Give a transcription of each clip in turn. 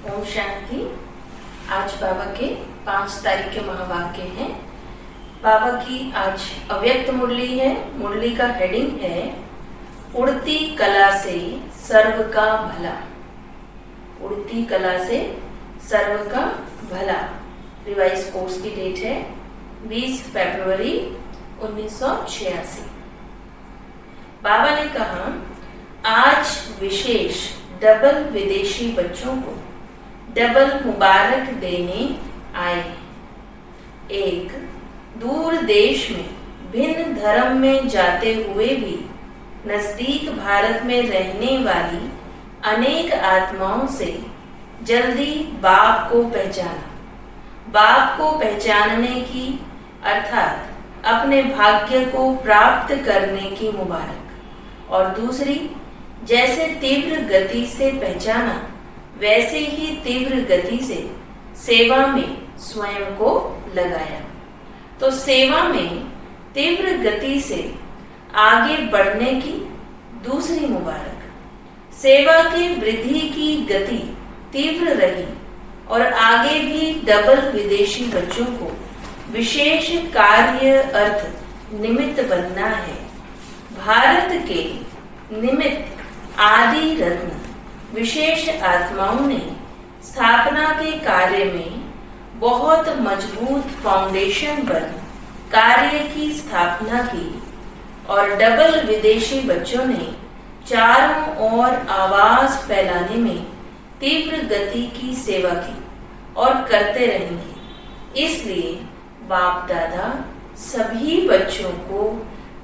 ओम शांति। आज बाबा के 5 तारीख के महावाक्य हैं। बाबा की आज अव्यक्त मुरली है। मुरली का हेडिंग है उड़ती कला से सर्व का भला। उड़ती कला से सर्व का भला। रिवाइज कोर्स की डेट है 20 फरवरी 1986। बाबा ने कहा, आज विशेष डबल विदेशी बच्चों को डबल मुबारक देने आए। एक, दूर देश में भिन्न धर्म में जाते हुए भी नजदीक भारत में रहने वाली अनेक आत्माओं से जल्दी बाप को पहचाना। बाप को पहचानने की अर्थात अपने भाग्य को प्राप्त करने की मुबारक। और दूसरी, जैसे तीव्र गति से पहचाना वैसे ही तीव्र गति से सेवा में स्वयं को लगाया। तो सेवा में तीव्र गति से आगे बढ़ने की दूसरी मुबारक। सेवा की वृद्धि की गति तीव्र रही और आगे भी डबल विदेशी बच्चों को विशेष कार्य अर्थ निमित्त बनना है। भारत के निमित्त आदि रत्न विशेष आत्माओं ने स्थापना के कार्य में बहुत मजबूत फाउंडेशन पर कार्य की स्थापना की और डबल विदेशी बच्चों ने चारों ओर आवाज फैलाने में तीव्र गति की सेवा की और करते रहेंगे। इसलिए बाप दादा सभी बच्चों को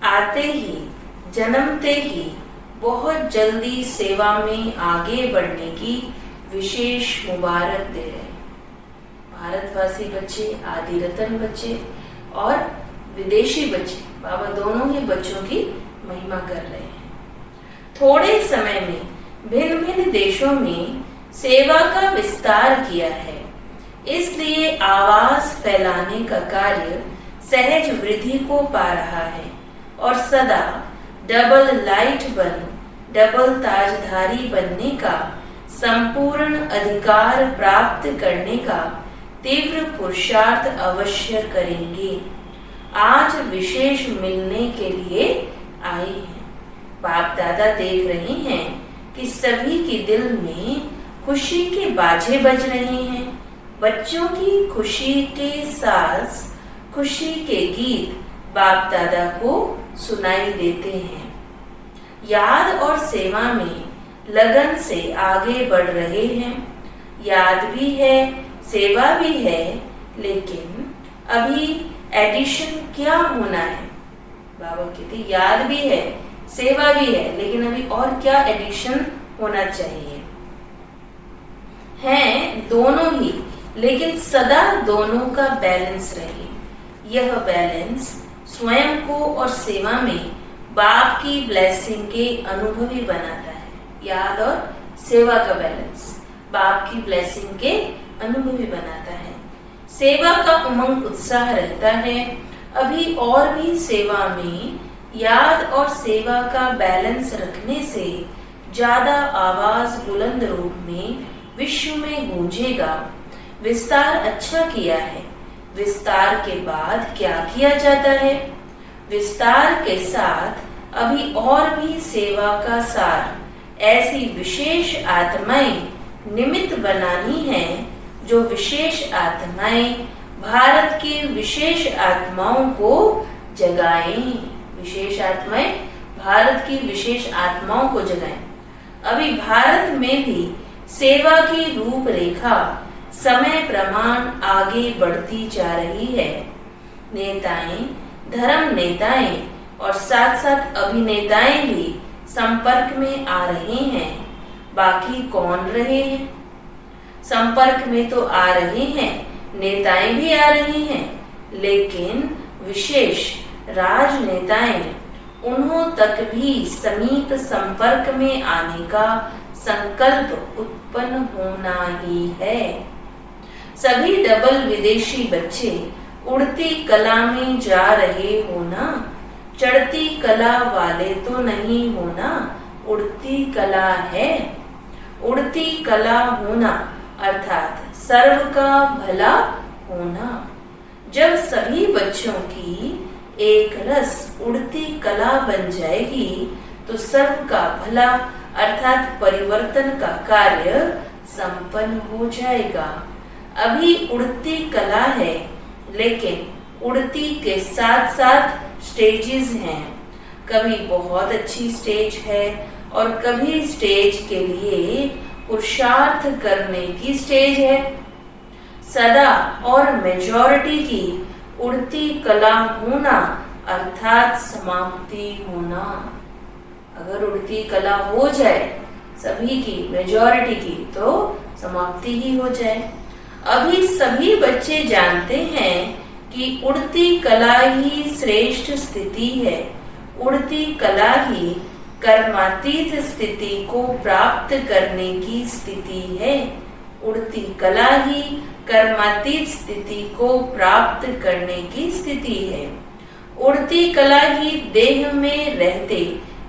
आते ही जन्मते ही बहुत जल्दी सेवा में आगे बढ़ने की विशेष मुबारक दे रहे हैं। भारतवासी बच्चे, आदि रतन बच्चे और विदेशी बच्चे, बाबा दोनों ही बच्चों की महिमा कर रहे हैं। थोड़े समय में भिन्न भिन्न देशों में सेवा का विस्तार किया है, इसलिए आवाज फैलाने का कार्य सहज वृद्धि को पा रहा है और सदा डबल लाइट बन डबल ताजधारी बनने का संपूर्ण अधिकार प्राप्त करने का तीव्र पुरुषार्थ अवश्य करेंगे। आज विशेष मिलने के लिए आए हैं। बाप दादा देख रहे हैं कि सभी के दिल में खुशी के बाजे बज रहे हैं। बच्चों की खुशी के साथ खुशी के गीत बाप दादा को सुनाई देते हैं। याद और सेवा में लगन से आगे बढ़ रहे हैं। याद भी है, सेवा भी है, लेकिन अभी एडिशन क्या होना है? बाबा कहते याद भी है, सेवा भी है, लेकिन अभी और क्या एडिशन होना चाहिए? हैं दोनों ही, लेकिन सदा दोनों का बैलेंस रहे। यह बैलेंस स्वयं को और सेवा में बाप की ब्लेसिंग के अनुभवी बनाता है। याद और सेवा का बैलेंस बाप की ब्लेसिंग के अनुभवी बनाता है। सेवा का उमंग उत्साह रहता है। अभी और भी सेवा में याद और सेवा का बैलेंस रखने से ज्यादा आवाज बुलंद रूप में विश्व में गूंजेगा। विस्तार अच्छा किया है। विस्तार के बाद क्या किया जाता है? विस्तार के साथ अभी और भी सेवा का सार ऐसी विशेष आत्माएं निमित्त बनानी है जो विशेष आत्माएं भारत की विशेष आत्माओं को जगाएं। विशेष आत्माएं भारत की विशेष आत्माओं को जगाएं। अभी भारत में भी सेवा की रूपरेखा समय प्रमाण आगे बढ़ती जा रही है। नेताएं, धर्म नेताएं और साथ साथ अभिनेताएं भी संपर्क में आ रहे हैं। बाकी कौन रहे हैं? संपर्क में तो आ रहे हैं, नेताएं भी आ रहे हैं, लेकिन विशेष राजनेताएं उन्हों तक भी समीप संपर्क में आने का संकल्प उत्पन्न होना ही है। सभी डबल विदेशी बच्चे उड़ती कला में जा रहे हो ना, चढ़ती कला वाले तो नहीं होना, उड़ती कला है। उड़ती कला होना अर्थात सर्व का भला होना। जब सभी बच्चों की एक रस उड़ती कला बन जाएगी तो सर्व का भला अर्थात परिवर्तन का कार्य संपन्न हो जाएगा। अभी उड़ती कला है, लेकिन उड़ती के साथ साथ स्टेजेस हैं। कभी बहुत अच्छी स्टेज है और कभी स्टेज के लिए पुरुषार्थ करने की स्टेज है। सदा और मेजॉरिटी की उड़ती कला होना अर्थात समाप्ति होना। अगर उड़ती कला हो जाए सभी की, मेजॉरिटी की, तो समाप्ति ही हो जाए। अभी सभी बच्चे जानते हैं कि उड़ती कला ही श्रेष्ठ स्थिति है। उड़ती कला ही कर्मातीत स्थिति को प्राप्त करने की स्थिति है। उड़ती कला ही कर्मातीत स्थिति को प्राप्त करने की स्थिति है। उड़ती कला ही देह में रहते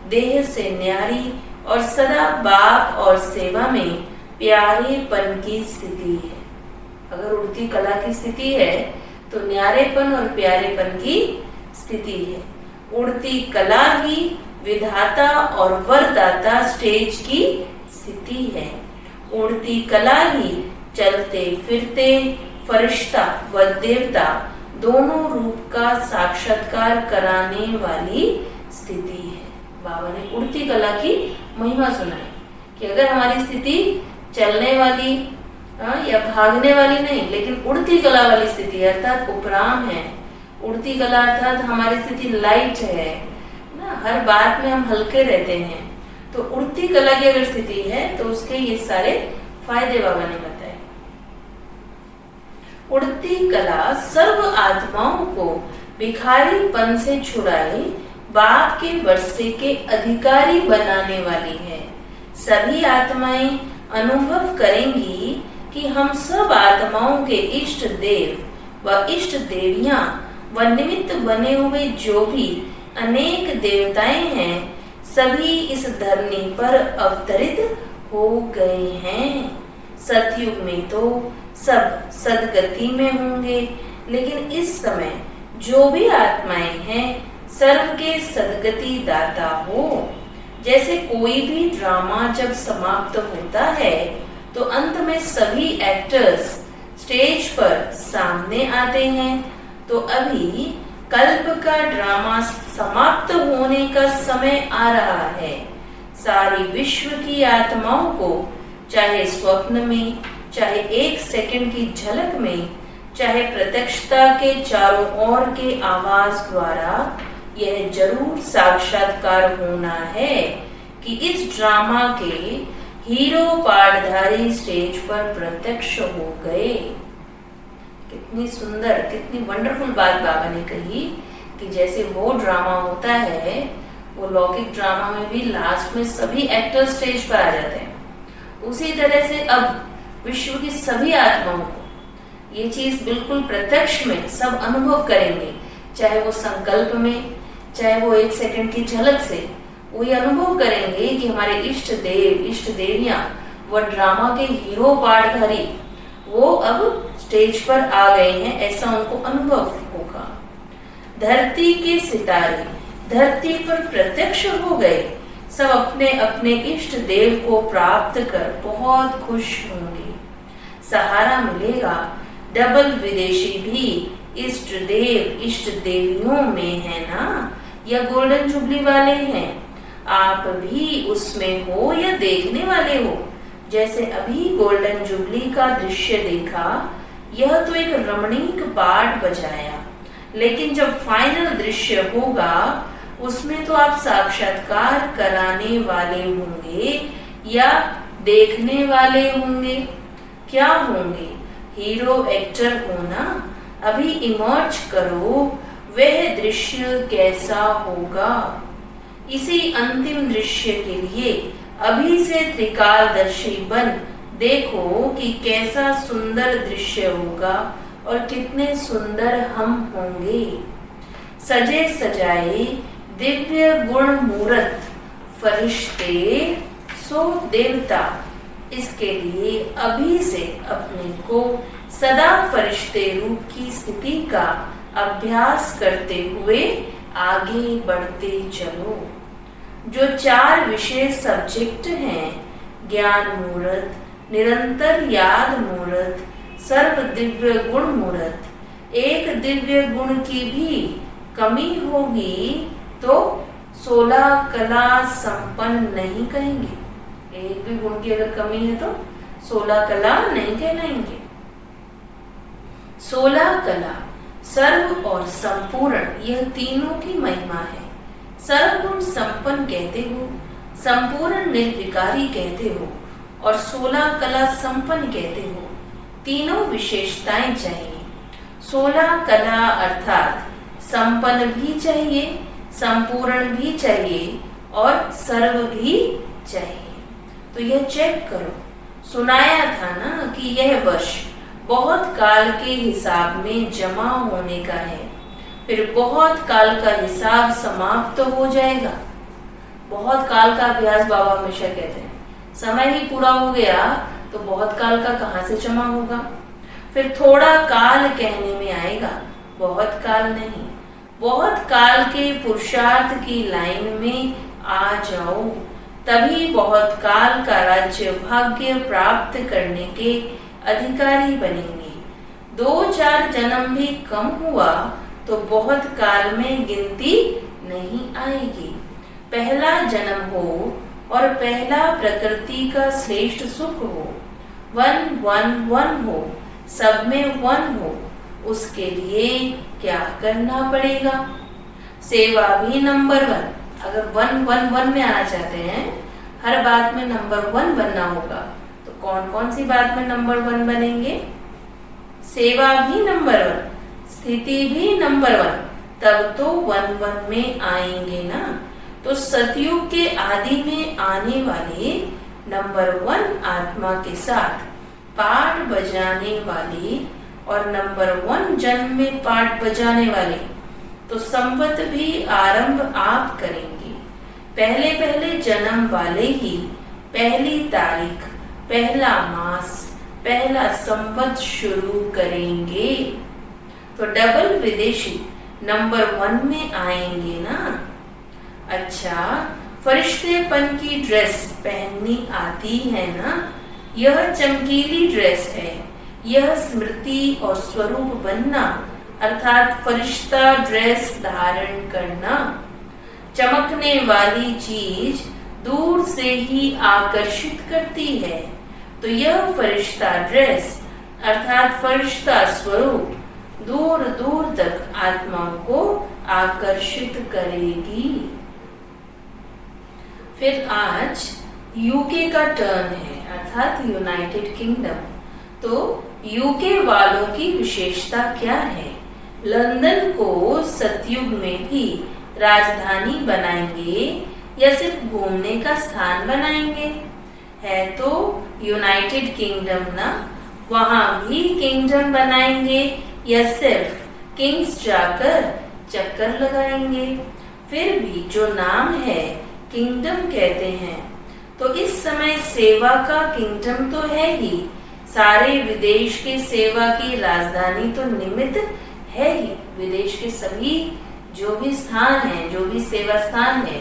देह से न्यारी और सदा बाप और सेवा में प्यारेपन की स्थिति है। अगर उड़ती कला की स्थिति है तो न्यारेपन और प्यारेपन की स्थिति है। उड़ती कला ही विधाता और वरदाता स्टेज की स्थिति है। उड़ती कला ही चलते फिरते फरिश्ता व देवता दोनों रूप का साक्षात्कार कराने वाली स्थिति है। बाबा ने उड़ती कला की महिमा सुनाई कि अगर हमारी स्थिति चलने वाली या भागने वाली नहीं, लेकिन उड़ती कला वाली स्थिति अर्थात उपराम है। उड़ती कला अर्थात हमारी स्थिति लाइट है ना, हर बात में हम हल्के रहते हैं। तो उड़ती कला की अगर स्थिति है तो उसके ये सारे फायदे बाबा ने बताए। उड़ती कला सर्व आत्माओं को भिखारीपन से छुड़ाए बाप के वर्षे के अधिकारी बनाने वाली है। सभी आत्माएं अनुभव करेंगी कि हम सब आत्माओं के इष्ट देव व इष्ट देवियां व निमित्त बने हुए जो भी अनेक देवताएं हैं, सभी इस धरनी पर अवतरित हो गए हैं। सतयुग में तो सब सदगति में होंगे, लेकिन इस समय जो भी आत्माएं हैं सर्व के सदगति दाता हो। जैसे कोई भी ड्रामा जब समाप्त होता है तो अंत में सभी एक्टर्स स्टेज पर सामने आते हैं। तो अभी कल्प का ड्रामा समाप्त होने का समय आ रहा है। सारी विश्व की आत्माओं को चाहे स्वप्न में, चाहे एक सेकंड की झलक में, चाहे प्रत्यक्षता के चारों ओर के आवाज द्वारा यह जरूर साक्षात्कार होना है कि इस ड्रामा के हीरो पाठधारी स्टेज पर प्रत्यक्ष हो गए। कितनी सुंदर, कितनी वंडरफुल बात बाबा ने कही कि जैसे वो ड्रामा होता है, वो लौकिक ड्रामा में भी लास्ट में सभी एक्टर्स स्टेज पर आ जाते हैं, उसी तरह से अब विश्व की सभी आत्माओं को ये चीज बिल्कुल प्रत्यक्ष में सब अनुभव करेंगे। चाहे वो संकल्प में, चाहे वो एक सेकंड की झलक से, वो ये अनुभव करेंगे कि हमारे इष्ट देव, इष्ट देवियां, वो ड्रामा के हीरो पाठधारी वो अब स्टेज पर आ गए हैं, ऐसा उनको अनुभव होगा। धरती के सितारे धरती पर प्रत्यक्ष हो गए। सब अपने अपने इष्ट देव को प्राप्त कर बहुत खुश होंगे। सहारा मिलेगा। डबल विदेशी भी इष्ट देव, इष्ट देवियों में है ना, या गोल्डन जुबली वाले हैं। आप भी उसमें हो या देखने वाले हो। जैसे अभी गोल्डन जुबली का दृश्य देखा, यह तो एक रमणीक पाठ बजाया, लेकिन जब फाइनल दृश्य होगा उसमें तो आप साक्षात्कार कराने वाले होंगे या देखने वाले होंगे। क्या होंगे? हीरो एक्टर होना। अभी इमर्ज करो, वह दृश्य कैसा होगा। इसी अंतिम दृश्य के लिए अभी से त्रिकालदर्शी बन देखो कि कैसा सुंदर दृश्य होगा और कितने सुंदर हम होंगे। सजे सजाए दिव्य गुण मूरत फरिश्ते सो देवता इसके लिए अभी से अपने को सदा फरिश्ते रूप की स्थिति का अभ्यास करते हुए आगे बढ़ते चलो। जो 4 विशेष सब्जेक्ट हैं, ज्ञान मूर्त, निरंतर याद मूर्त, सर्व दिव्य गुण मूर्त, एक दिव्य गुण की भी कमी होगी तो 16 कला संपन्न नहीं कहेंगे। एक भी गुण की अगर कमी है तो 16 कला नहीं कहलाएंगे। 16 कला सर्व और संपूर्ण, यह तीनों की महिमा है। सर्वगुण संपन्न कहते हो, संपूर्ण निर्विकारी कहते हो और 16 कला संपन्न कहते हो। तीनों विशेषताएं चाहिए। 16 कला अर्थात संपन्न भी चाहिए, संपूर्ण भी चाहिए और सर्व भी चाहिए। तो यह चेक करो, सुनाया था ना कि यह वर्ष बहुत काल के हिसाब में जमा होने का है, फिर बहुत काल का हिसाब समाप्त तो हो जाएगा। बहुत काल का अभ्यास बाबा हमेशा कहते हैं, समय ही पूरा हो गया तो बहुत काल का कहाँ से जमा होगा। फिर थोड़ा काल कहने में आएगा, बहुत काल नहीं। बहुत काल के पुरुषार्थ की लाइन में आ जाओ, तभी बहुत काल का राज्य भाग्य प्राप्त करने के अधिकारी बनेंगे। 2-4 जन्म भी कम हुआ तो बहुत काल में गिनती नहीं आएगी। पहला जन्म हो और पहला प्रकृति का श्रेष्ठ सुख हो, 1-1-1 हो, सब में 1 हो, उसके लिए क्या करना पड़ेगा? सेवा भी नंबर 1। अगर 1-1-1 में आना चाहते हैं, हर बात में नंबर 1 बनना होगा, तो कौन कौन सी बात में नंबर 1 बनेंगे? सेवा भी नंबर 1, स्थिति भी नंबर 1, तब तो 1-1 में आएंगे ना। तो सतयुग के आदि में आने वाले नंबर 1 आत्मा के साथ पाठ बजाने वाले और नंबर 1 जन्म में पाठ बजाने वाले, तो संवत भी आरंभ आप करेंगे। पहले पहले जन्म वाले ही पहली तारीख, पहला मास, पहला संवत शुरू करेंगे। तो डबल विदेशी नंबर 1 में आएंगे ना। अच्छा, फरिश्तेपन की ड्रेस पहननी आती है ना। यह चमकीली ड्रेस है, यह स्मृति और स्वरूप बनना अर्थात फरिश्ता ड्रेस धारण करना। चमकने वाली चीज दूर से ही आकर्षित करती है, तो यह फरिश्ता ड्रेस अर्थात फरिश्ता स्वरूप दूर दूर तक आत्माओं को आकर्षित करेगी। फिर आज यूके का टर्न है अर्थात यूनाइटेड किंगडम। तो यूके वालों की विशेषता क्या है? लंदन को सतयुग में भी राजधानी बनाएंगे या सिर्फ घूमने का स्थान बनाएंगे? है तो यूनाइटेड किंगडम ना, वहां भी किंगडम बनाएंगे या सिर्फ किंग्स जाकर चक्कर लगाएंगे? फिर भी जो नाम है किंगडम कहते हैं, तो इस समय सेवा का किंगडम तो है ही, सारे विदेश के सेवा की राजधानी तो निमित्त है ही। विदेश के सभी जो भी स्थान हैं, जो भी सेवा स्थान है,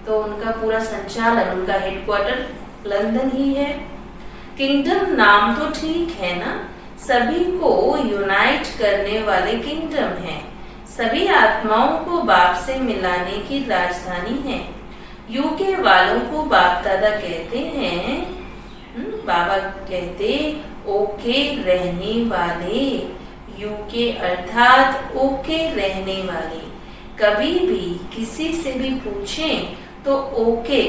तो उनका पूरा संचालन, उनका हेडक्वार्टर लंदन ही है। किंगडम नाम तो ठीक है ना, सभी को यूनाइट करने वाले किंगडम है, सभी आत्माओं को बाप से मिलाने की राजधानी है। यूके वालों को बाप दादा कहते हैं, बाबा कहते ओके रहने वाले। यूके अर्थात ओके रहने वाले। कभी भी किसी से भी पूछें तो ओके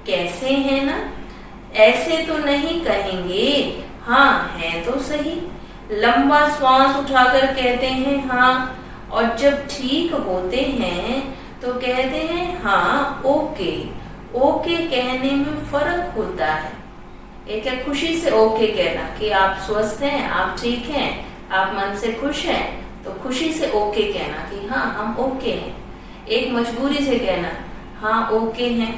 कैसे है ना, ऐसे तो नहीं कहेंगे हाँ है तो सही। लंबा श्वास उठाकर कहते हैं हाँ, और जब ठीक होते हैं तो कहते हैं हाँ ओके। ओके कहने में फर्क होता है। एक है खुशी से ओके कहना कि आप स्वस्थ हैं, आप ठीक हैं, आप मन से खुश हैं, तो खुशी से ओके कहना कि हाँ हम ओके हैं। एक मजबूरी से कहना हाँ ओके हैं।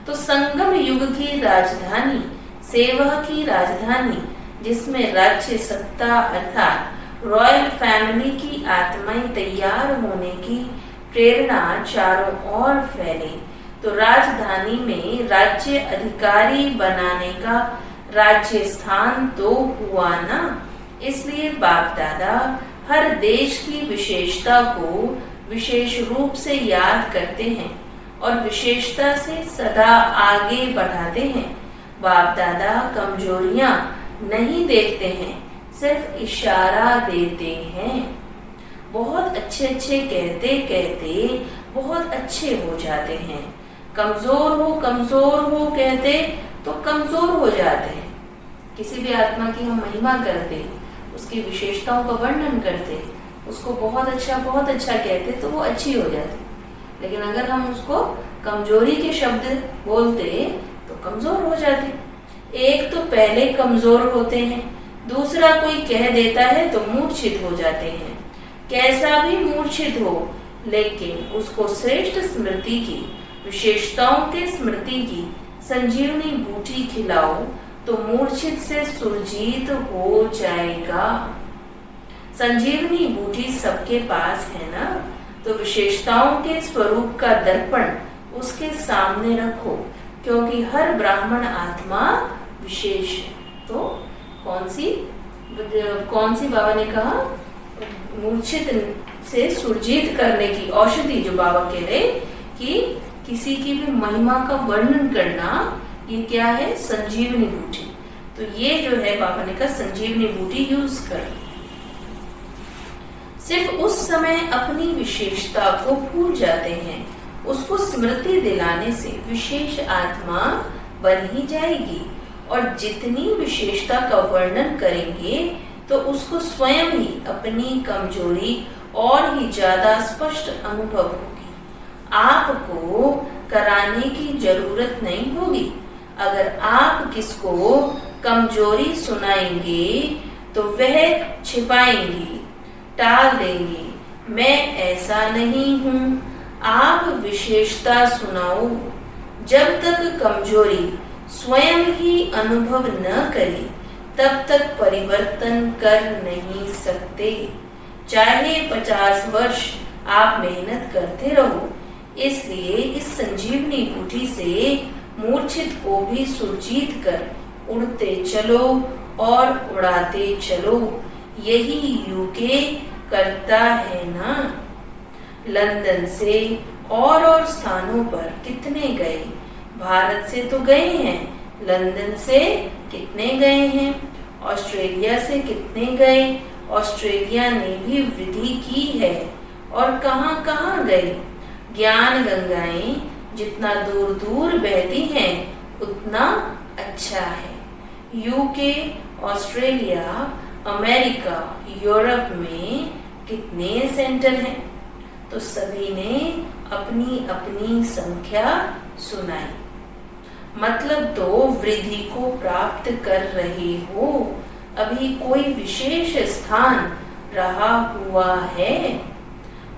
तो संगम युग की राजधानी सेवा की राजधानी, जिसमें राज्य सत्ता अर्थात रॉयल फैमिली की आत्माएं तैयार होने की प्रेरणा चारों ओर फैले, तो राजधानी में राज्य अधिकारी बनाने का राज्य स्थान तो हुआ ना। इसलिए बाप दादा हर देश की विशेषता को विशेष रूप से याद करते हैं और विशेषता से सदा आगे बढ़ाते हैं। बाप दादा कमजोरियां नहीं देखते हैं, सिर्फ इशारा देते हैं। बहुत अच्छे अच्छे कहते कहते बहुत अच्छे हो जाते हैं। कमजोर हो कहते तो कमजोर हो जाते हैं। किसी भी आत्मा की हम महिमा करते, उसकी विशेषताओं का वर्णन करते, उसको बहुत अच्छा कहते तो वो अच्छी हो जाती। लेकिन अगर हम उसको कमजोरी के शब्द बोलते तो कमजोर हो जाते। एक तो पहले कमजोर होते हैं, दूसरा कोई कह देता है तो मूर्छित हो जाते हैं। कैसा भी मूर्छित हो, लेकिन उसको श्रेष्ठ स्मृति की, विशेषताओं के स्मृति की संजीवनी बूटी खिलाओ तो मूर्छित से सुरजीत हो जाएगा। संजीवनी बूटी सबके पास है ना, तो विशेषताओं के स्वरूप का दर्पण उसके सामने रखो, क्योंकि हर ब्राह्मण आत्मा विशेष है। तो कौन सी बाबा ने कहा, मूर्छित से सुरजीत करने की औषधि जो बाबा कह रहे कि किसी की भी महिमा का वर्णन करना, ये क्या है, संजीवनी बूटी। तो ये जो है बाबा ने कहा संजीवनी बूटी यूज कर। सिर्फ उस समय अपनी विशेषता को भूल जाते हैं, उसको स्मृति दिलाने से विशेष आत्मा बन ही जाएगी। और जितनी विशेषता का वर्णन करेंगे तो उसको स्वयं ही अपनी कमजोरी और ही ज्यादा स्पष्ट अनुभव होगी। आपको कराने की जरूरत नहीं होगी। अगर आप किसको कमजोरी सुनाएंगे तो वह छिपाएंगी, टाल देंगे, मैं ऐसा नहीं हूँ। आप विशेषता सुनाओ। जब तक कमजोरी स्वयं ही अनुभव न करे तब तक परिवर्तन कर नहीं सकते। चाहे 50 वर्ष आप मेहनत करते रहो। इसलिए इस संजीवनी बूटी से मूर्छित को भी सुरजीत कर उड़ते चलो और उड़ाते चलो। यही यूके करता है ना। लंदन से और स्थानों पर कितने गए, भारत से तो गए हैं, लंदन से कितने गए हैं, ऑस्ट्रेलिया से कितने गए, ऑस्ट्रेलिया ने भी वृद्धि की है। और कहां कहां गए। ज्ञान गंगाएं जितना दूर दूर बहती हैं उतना अच्छा है। यूके, ऑस्ट्रेलिया, अमेरिका, यूरोप में कितने सेंटर हैं। तो सभी ने अपनी अपनी संख्या सुनाई। मतलब तो वृद्धि को प्राप्त कर रहे हो। अभी कोई विशेष स्थान रहा हुआ है,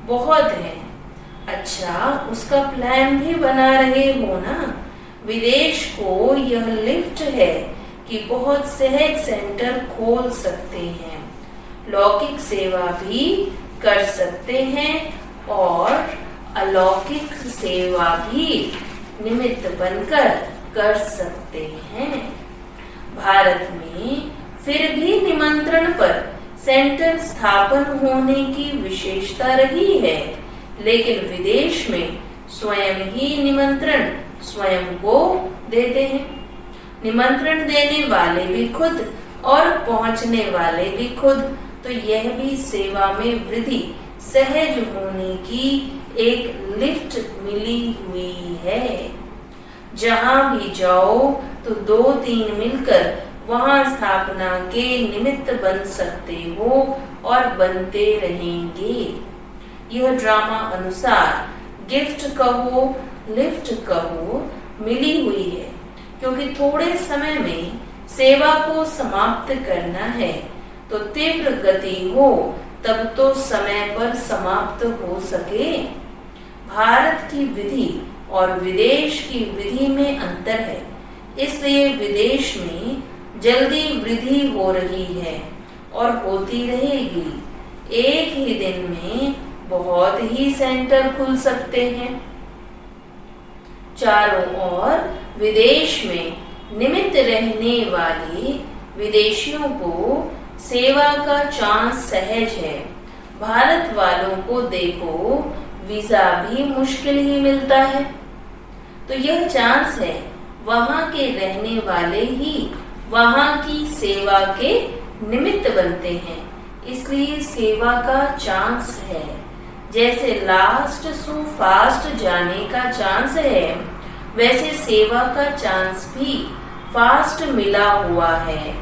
बहुत है। अच्छा, उसका प्लान भी बना रहे हो ना। विदेश को यह लिफ्ट है कि बहुत सहज सेंटर खोल सकते हैं, लौकिक सेवा भी कर सकते हैं और अलौकिक सेवा भी निमित्त बनकर कर सकते हैं। भारत में फिर भी निमंत्रण पर सेंटर स्थापन होने की विशेषता रही है, लेकिन विदेश में स्वयं ही निमंत्रण स्वयं को देते हैं। निमंत्रण देने वाले भी खुद और पहुंचने वाले भी खुद। तो यह भी सेवा में वृद्धि सहज होने की एक लिफ्ट मिली हुई है। जहां भी जाओ तो 2-3 मिलकर वहां स्थापना के निमित्त बन सकते हो और बनते रहेंगे। यह ड्रामा अनुसार गिफ्ट कहो, लिफ्ट कहो, मिली हुई है, क्योंकि थोड़े समय में सेवा को समाप्त करना है। तो तीव्र गति हो तब तो समय पर समाप्त हो सके। भारत की विधि और विदेश की विधि में अंतर है। इसलिए विदेश में जल्दी वृद्धि हो रही है और होती रहेगी। एक ही दिन में बहुत ही सेंटर खुल सकते हैं। चारों ओर विदेश में निमित्त रहने वाले विदेशियों को सेवा का चांस सहज है। भारत वालों को देखो, वीजा भी मुश्किल ही मिलता है। तो यह चांस है, वहां के रहने वाले ही वहां की सेवा के निमित्त बनते हैं, इसलिए सेवा का चांस है। जैसे लास्ट सो फास्ट जाने का चांस है, वैसे सेवा का चांस भी फास्ट मिला हुआ है।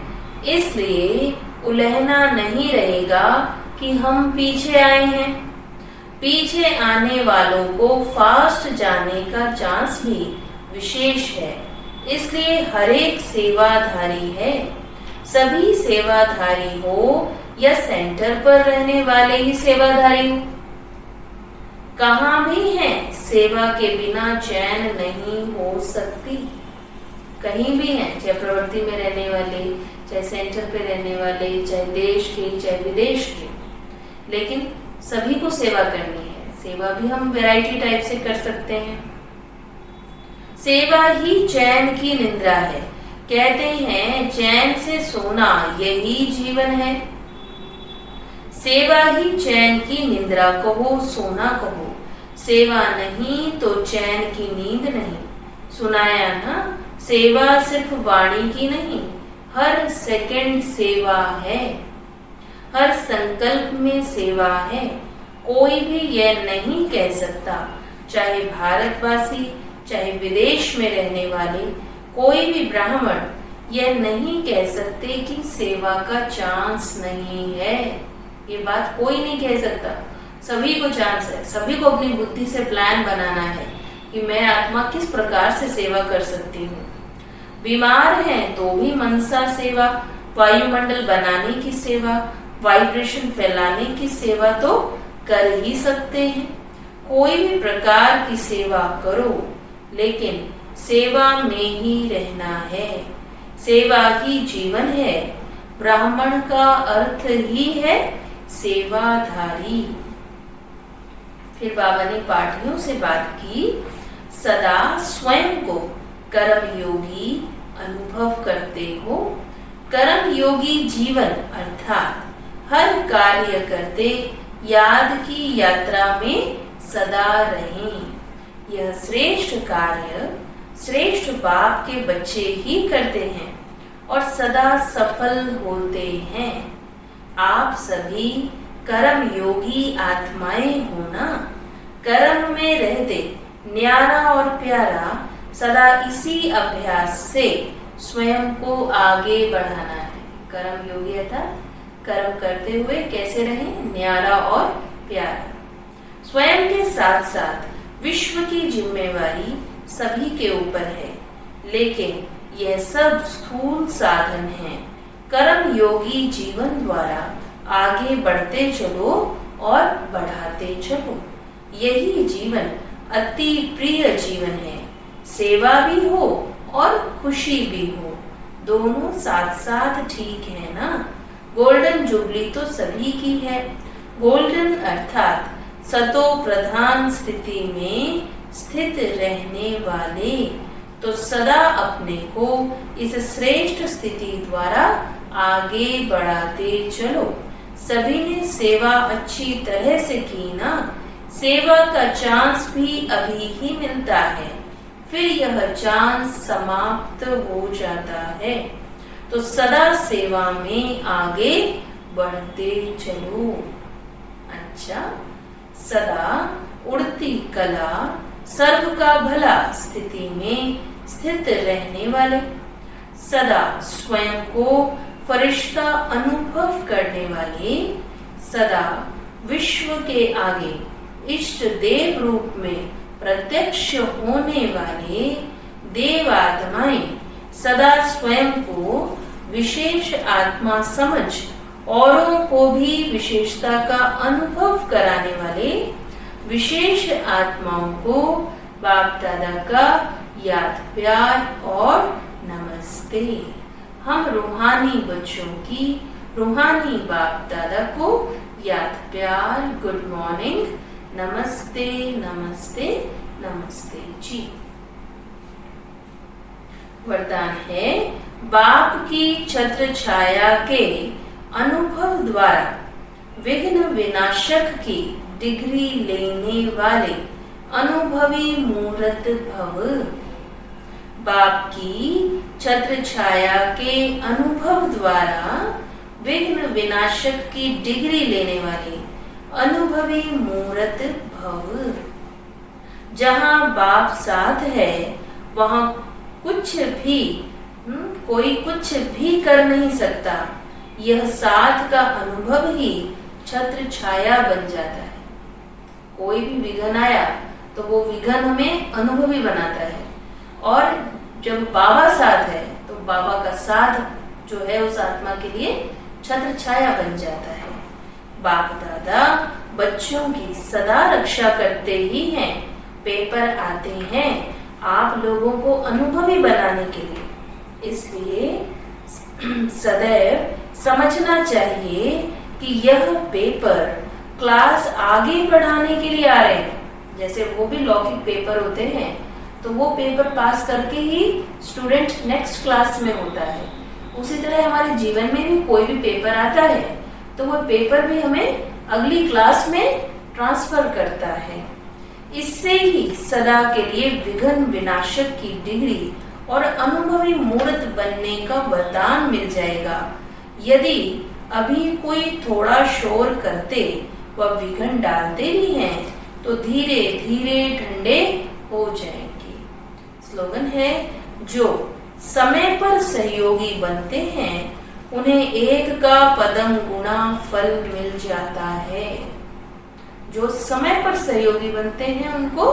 इसलिए उलहना नहीं रहेगा कि हम पीछे आए हैं। पीछे आने वालों को फास्ट जाने का चांस भी विशेष है। इसलिए हर एक सेवाधारी है। सभी सेवाधारी हो या सेंटर पर रहने वाले ही सेवाधारी हो, कहाँ भी है, सेवा के बिना चैन नहीं हो सकती। कहीं भी हैं, चाहे प्रवृत्ति में रहने वाले, चाहे सेंटर पे रहने वाले, चाहे देश के चाहे विदेश के, लेकिन सभी को सेवा करनी है। सेवा भी हम वैरायटी टाइप से कर सकते हैं। सेवा ही चैन की निद्रा है। कहते हैं चैन से सोना यही जीवन है। सेवा ही चैन की निद्रा कहो, सोना कहो। सेवा नहीं तो चैन की नींद नहीं। सुनाया ना, सेवा सिर्फ वाणी की नहीं, हर सेकंड सेवा है, हर संकल्प में सेवा है। कोई भी यह नहीं कह सकता, चाहे भारतवासी चाहे विदेश में रहने वाले, कोई भी ब्राह्मण यह नहीं कह सकते कि सेवा का चांस नहीं है। ये बात कोई नहीं कह सकता। सभी को चांस है। सभी को अपनी बुद्धि से प्लान बनाना है कि मैं आत्मा किस प्रकार से सेवा कर सकती हूँ। बीमार हैं तो भी मनसा सेवा, वायुमंडल बनाने की सेवा, वाइब्रेशन फैलाने की सेवा तो कर ही सकते हैं। कोई भी प्रकार की सेवा करो, लेकिन सेवा में ही रहना है। सेवा ही जीवन है। ब्राह्मण का अर्थ ही है सेवाधारी। फिर बाबा ने पाठियों से बात की, सदा स्वयं को कर्म योगी अनुभव करते हो। कर्म योगी जीवन अर्थात हर कार्य करते याद की यात्रा में सदा रहें। यह श्रेष्ठ कार्य श्रेष्ठ बाप के बच्चे ही करते हैं और सदा सफल होते हैं। आप सभी कर्म योगी आत्माएं हो ना। कर्म में रहते न्यारा और प्यारा सदा इसी अभ्यास से स्वयं को आगे बढ़ाना है। कर्म योगी अर्थात कर्म करते हुए कैसे रहें, न्यारा और प्यारा। स्वयं के साथ साथ विश्व की जिम्मेवारी सभी के ऊपर है, लेकिन यह सब स्थूल साधन है। कर्म योगी जीवन द्वारा आगे बढ़ते चलो और बढ़ाते चलो। यही जीवन अति प्रिय जीवन है। सेवा भी हो और खुशी भी हो, दोनों साथ साथ ठीक है ना। गोल्डन जुबली तो सभी की है। गोल्डन अर्थात सतो प्रधान स्थिति में स्थित रहने वाले, तो सदा अपने को इस श्रेष्ठ स्थिति द्वारा आगे बढ़ाते चलो। सभी ने सेवा अच्छी तरह से की ना। सेवा का चांस भी अभी ही मिलता है, फिर यह चांस समाप्त हो जाता है। तो सदा सेवा में आगे बढ़ते चलो। अच्छा, सदा उड़ती कला सर्व का भला स्थिति में स्थित रहने वाले, सदा स्वयं को फरिश्ता अनुभव करने वाले, सदा विश्व के आगे इष्ट देव रूप में प्रत्यक्ष होने वाले देव आत्माएं, सदा स्वयं को विशेष आत्मा समझ औरों को भी विशेषता का अनुभव कराने वाले विशेष आत्माओं को बाप दादा का याद प्यार और नमस्ते। हम रूहानी बच्चों की रूहानी बाप दादा को याद प्यार गुड मॉर्निंग, नमस्ते नमस्ते नमस्ते जी। वरदान है, बाप की छत्र छाया के अनुभव द्वारा विघ्न विनाशक की डिग्री लेने वाले अनुभवी मूर्त भव। बाप की छत्र छाया के अनुभव द्वारा विघ्न विनाशक की डिग्री लेने वाले अनुभवी मूर्त भव। जहाँ बाप साथ है वहाँ कुछ भी कोई कुछ भी कर नहीं सकता। यह साथ का अनुभव ही छत्र छाया बन जाता है। कोई भी विघ्न आया तो वो विघ्न हमें अनुभवी बनाता है, और जब बाबा साथ है तो बाबा का साथ जो है उस आत्मा के लिए छत्र छाया बन जाता है। बाप दादा बच्चों की सदा रक्षा करते ही हैं। पेपर आते हैं आप लोगों को अनुभवी बनाने के लिए। इसलिए सदैव समझना चाहिए कि यह पेपर क्लास आगे बढ़ाने के लिए आ रहे हैं। जैसे वो भी लौकिक पेपर होते हैं तो वो पेपर पास करके ही स्टूडेंट नेक्स्ट क्लास में होता है। उसी तरह हमारे जीवन में भी कोई भी पेपर आता है तो वो पेपर भी हमें अगली क्लास में ट्रांसफर करता है। इससे ही सदा के लिए विघ्न विनाशक की डिग्री और अनुभवी मूर्त बनने का वरदान मिल जाएगा। यदि अभी कोई थोड़ा शोर करते व विघ्न डालते भी हैं तो धीरे धीरे ठंडे हो जाएंगे। स्लोगन है, जो समय पर सहयोगी बनते हैं उन्हें एक का पदम गुना फल मिल जाता है। जो समय पर सहयोगी बनते हैं उनको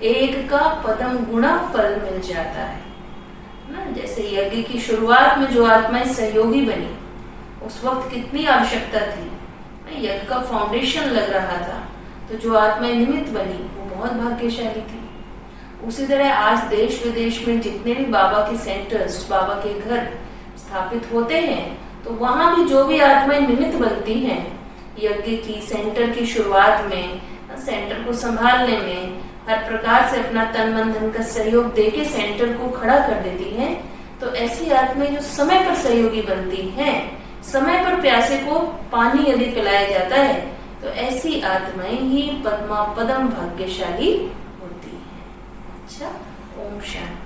एक का पदम गुना फल मिल जाता है ना। जैसे यज्ञ की शुरुआत में जो आत्माएं सहयोगी बनी उस वक्त कितनी आवश्यकता थी, यज्ञ का फाउंडेशन लग रहा था, तो जो आत्माएं निमित्त बनी वो बहुत भाग्यशाली थी। उसी तरह आज देश विदेश में जितने भी बाबा के सेंटर्स, बाबा के घर स्थापित होते हैं तो वहां भी जो भी आत्माएं निमित्त बनती हैं यज्ञ की सेंटर की शुरुआत में, सेंटर को संभालने में हर प्रकार से अपना तन मन धन का सहयोग देके सेंटर को खड़ा कर देती हैं, तो ऐसी आत्माएं जो समय पर सहयोगी बनती हैं, समय पर प्यासे को पानी यदि पिलाया जाता है तो ऐसी आत्माएं ही पद्मा पदम भाग्यशाली होती हैं। अच्छा, ओम शांति।